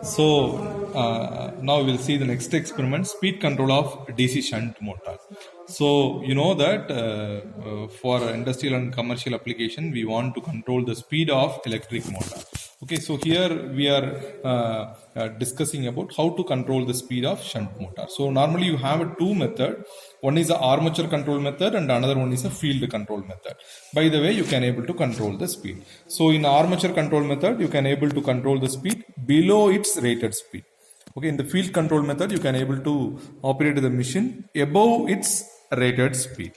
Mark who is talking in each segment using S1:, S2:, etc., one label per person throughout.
S1: So now we'll see the next experiment, speed control of DC shunt motor. So you know that for industrial and commercial application, we want to control the speed of electric motor. Okay, so here we are discussing about how to control the speed of shunt motor. So normally you have two methods. One is the armature control method and another one is a field control method. By the way, you can able to control the speed. So in armature control method, you can able to control the speed below its rated speed. Okay, in the field control method, you can able to operate the machine above its rated speed.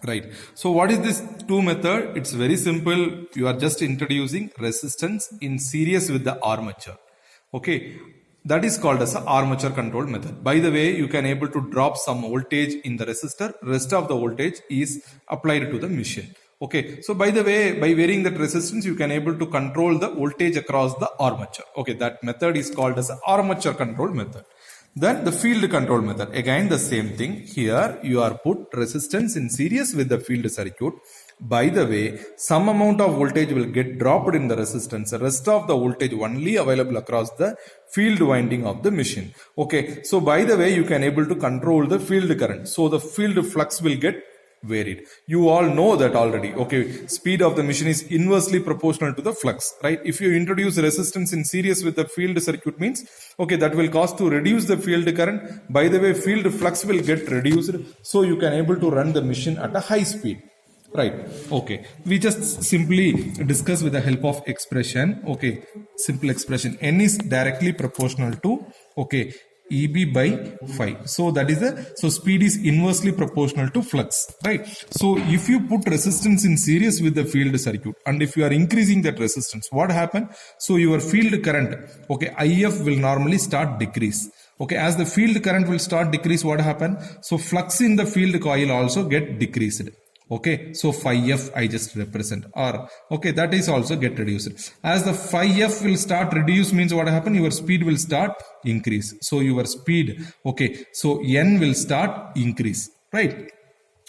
S1: Right. So what is this two method? It's very simple. You are just introducing resistance in series with the armature. Okay. That is called as a armature control method. By the way, you can able to drop some voltage in the resistor. Rest of the voltage is applied to the machine. Okay. So by the way, by varying that resistance, you can able to control the voltage across the armature. Okay. That method is called as armature control method. Then the field control method, again the same thing. Here you are put resistance in series with the field circuit. By the way, some amount of voltage will get dropped in the resistance. The rest of the voltage only available across the field winding of the machine. Okay, so by the way, you can able to control the field current. So the field flux will get varied. You all know that already. Okay, speed of the machine is inversely proportional to the flux, right? If you introduce resistance in series with the field circuit means, okay, that will cause to reduce the field current. By the way, field flux will get reduced, so you can able to run the machine at a high speed, right? Okay, we just simply discuss with the help of expression. Okay, simple expression, N is directly proportional to, okay, EB by phi. So that is so speed is inversely proportional to flux, right? So if you put resistance in series with the field circuit and if you are increasing that resistance, what happen? So your field current, okay, IF will normally start decrease. Okay, as the field current will start decrease, what happen? So flux in the field coil also get decreased. Okay, so phi f I just represent, or okay, that is also get reduced. As the phi f will start reduce means what happen? Your speed will start increase. So your speed, okay, so N will start increase, right?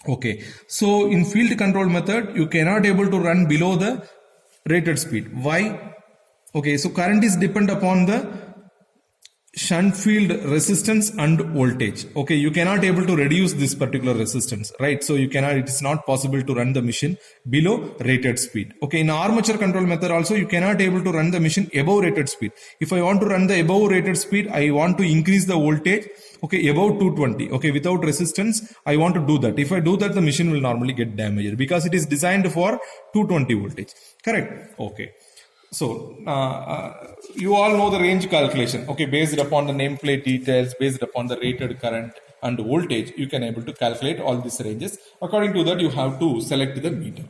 S1: Okay, so in field control method, you cannot able to run below the rated speed. Why? Okay, so current is depend upon the shunt field resistance and voltage. Okay, you cannot able to reduce this particular resistance, right? So you cannot, it is not possible to run the machine below rated speed. Okay, in armature control method also, you cannot able to run the machine above rated speed. If I want to run the above rated speed, I want to increase the voltage, okay, above 220. Okay, without resistance, I want to do that. If I do that, the machine will normally get damaged because it is designed for 220 voltage. Correct? Okay. So, you all know the range calculation, okay, based upon the nameplate details, based upon the rated current and voltage, you can able to calculate all these ranges. According to that, you have to select the meter,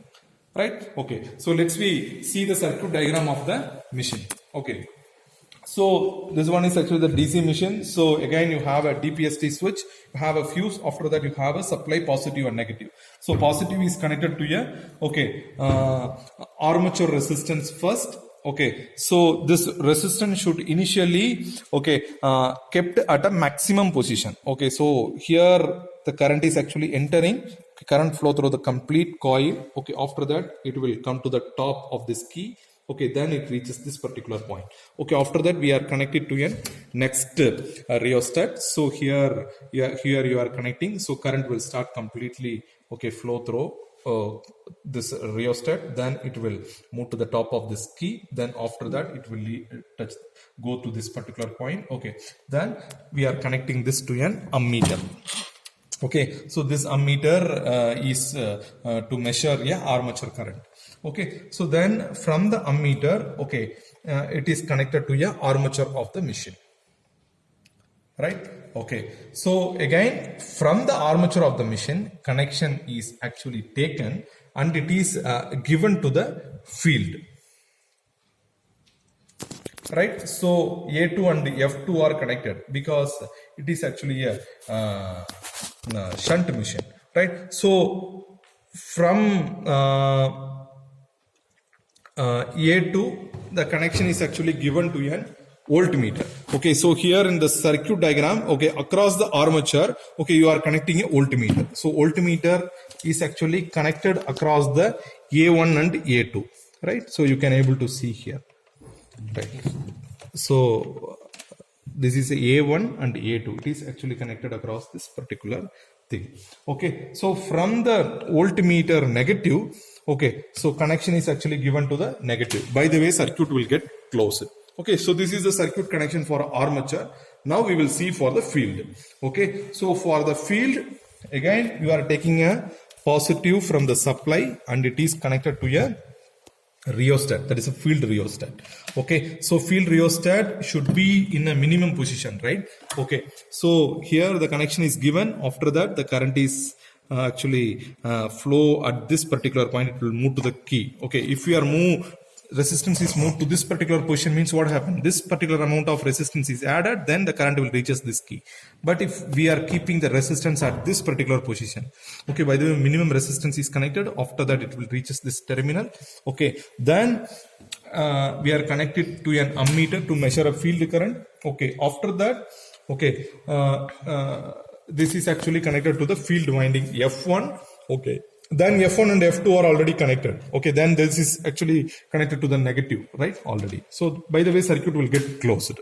S1: right? Okay, so let's see the circuit diagram of the machine. Okay, so this one is actually the DC machine. So again, you have a DPST switch, you have a fuse, after that you have a supply positive and negative. So positive is connected to a, okay, armature resistance first. Okay, so this resistance should initially, okay, kept at a maximum position. Okay, so here the current is actually entering, current flow through the complete coil. Okay, after that it will come to the top of this key. Okay, then it reaches this particular point. Okay, after that we are connected to a next rheostat. So here you are connecting. So current will start completely, okay, flow through this rheostat, then it will move to the top of this key, then after that it will go to this particular point. Okay, then we are connecting this to an ammeter. Okay, so this ammeter is to measure armature current. Okay, so then from the ammeter, okay, it is connected to a armature of the machine, right? Okay, so again from the armature of the machine, connection is actually taken and it is given to the field, right? So A2 and F2 are connected because it is actually a shunt machine, right? So from A2, the connection is actually given to an voltmeter. Okay, so here in the circuit diagram, okay, across the armature, okay, you are connecting a voltmeter. So voltmeter is actually connected across the A1 and A2, right? So you can able to see here, right? So this is A1 and A2. It is actually connected across this particular thing. Okay, so from the voltmeter negative, okay, so connection is actually given to the negative. By the way, circuit will get closed. Okay, so this is the circuit connection for armature. Now we will see for the field. Okay, so for the field, again you are taking a positive from the supply and it is connected to a rheostat, that is a field rheostat. Okay, so field rheostat should be in a minimum position, right? Okay, so here the connection is given. After that the current is actually flow at this particular point, it will move to the key. Okay, if we are resistance is moved to this particular position, means what happened, this particular amount of resistance is added, then the current will reaches this key. But if we are keeping the resistance at this particular position, okay, by the way, minimum resistance is connected, after that it will reaches this terminal. Okay, then we are connected to an ammeter to measure a field current. Okay, after that, okay, this is actually connected to the field winding F1. Okay, then F1 and F2 are already connected. Okay, then this is actually connected to the negative, right, already. So by the way, circuit will get closed.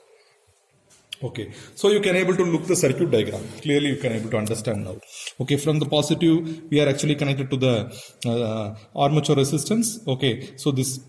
S1: Okay, so you can able to look the circuit diagram. Clearly you can able to understand now. Okay, from the positive, we are actually connected to the armature resistance. Okay, so this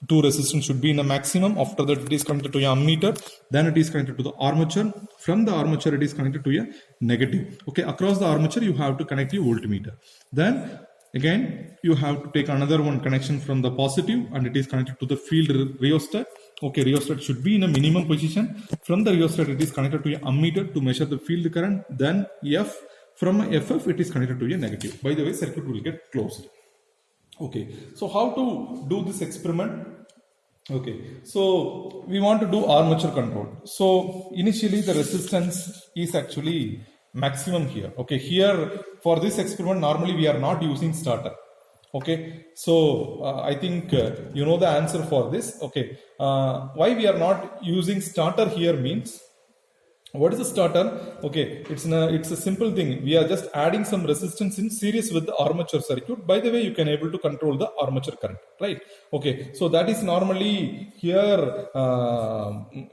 S1: two resistance should be in a maximum. After that, it is connected to a ammeter. Then it is connected to the armature. From the armature, it is connected to a negative. Okay, across the armature, you have to connect your voltmeter. Then again, you have to take another one connection from the positive and it is connected to the field rheostat. Okay, rheostat should be in a minimum position. From the rheostat, it is connected to an ammeter to measure the field current. Then from FF, it is connected to a negative. By the way, circuit will get closed. Okay, so how to do this experiment? Okay, so we want to do armature control. So initially the resistance is actually maximum here. Okay, here for this experiment normally we are not using starter. Okay, so I think you know the answer for this. Okay, why we are not using starter here means, what is a starter? Okay, it's a simple thing. We are just adding some resistance in series with the armature circuit. By the way, you can able to control the armature current, right? Okay, so that is normally here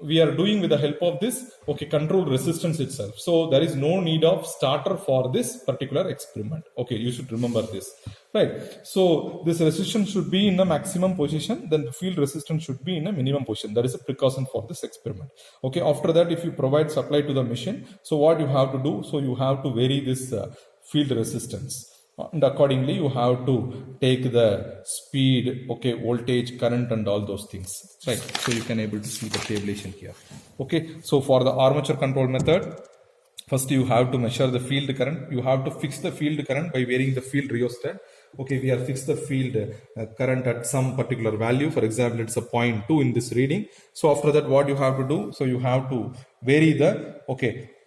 S1: we are doing with the help of this. Okay, control resistance itself. So there is no need of starter for this particular experiment. Okay, you should remember this. Right, so this resistance should be in a maximum position, then the field resistance should be in a minimum position. That is a precaution for this experiment. Okay, after that, if you provide supply to the machine, so what you have to do, so you have to vary this field resistance, and accordingly you have to take the speed, okay, voltage, current and all those things, right? So you can able to see the tabulation here. Okay, so for the armature control method, first you have to measure the field current. You have to fix the field current by varying the field rheostat. Okay, we have fixed the field current at some particular value. For example, it's a 0.2 in this reading. So after that, what you have to do? So you have to vary the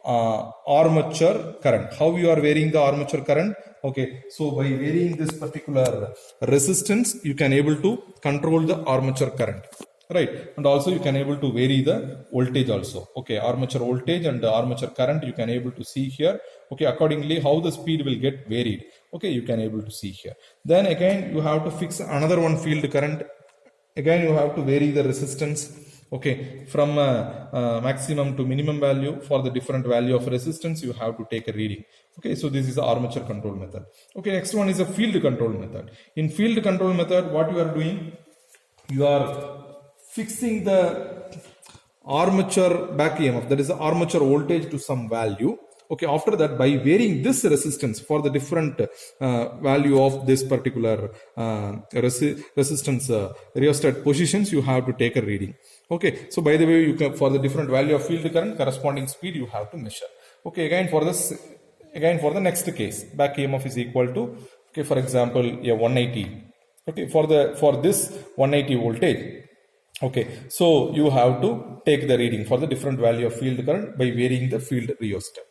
S1: armature current. How you are varying the armature current? Okay, so by varying this particular resistance, you can able to control the armature current. Right, and also you can able to vary the voltage also. Okay, armature voltage and the armature current you can able to see here. Okay, accordingly how the speed will get varied. Okay, you can able to see here. Then again you have to fix another one field current. Again you have to vary the resistance. Okay, from maximum to minimum value. For the different value of resistance, you have to take a reading. Okay, so this is the armature control method. Okay, next one is a field control method. In field control method, what you are doing? You are fixing the armature back EMF, that is the armature voltage, to some value. Okay, after that, by varying this resistance for the different value of this particular resistance rheostat positions, you have to take a reading. Okay, so by the way, you can, for the different value of field current, corresponding speed you have to measure. Okay, again for the next case, back EMF is equal to, okay, for example, a 180. Okay, for this 180 voltage. Okay, so you have to take the reading for the different value of field current by varying the field rheostat.